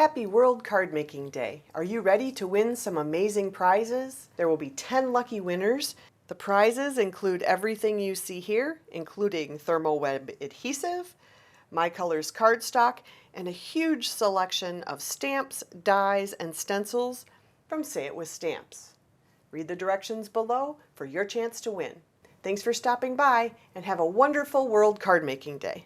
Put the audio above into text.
Happy World Cardmaking Day. Are you ready to win some amazing prizes? There will be 10 lucky winners. The prizes include everything you see here, including Therm-O-Web adhesive, My Colors cardstock, and a huge selection of stamps, dies, and stencils from Say It With Stamps. Read the directions below for your chance to win. Thanks for stopping by and have a wonderful World Cardmaking Day.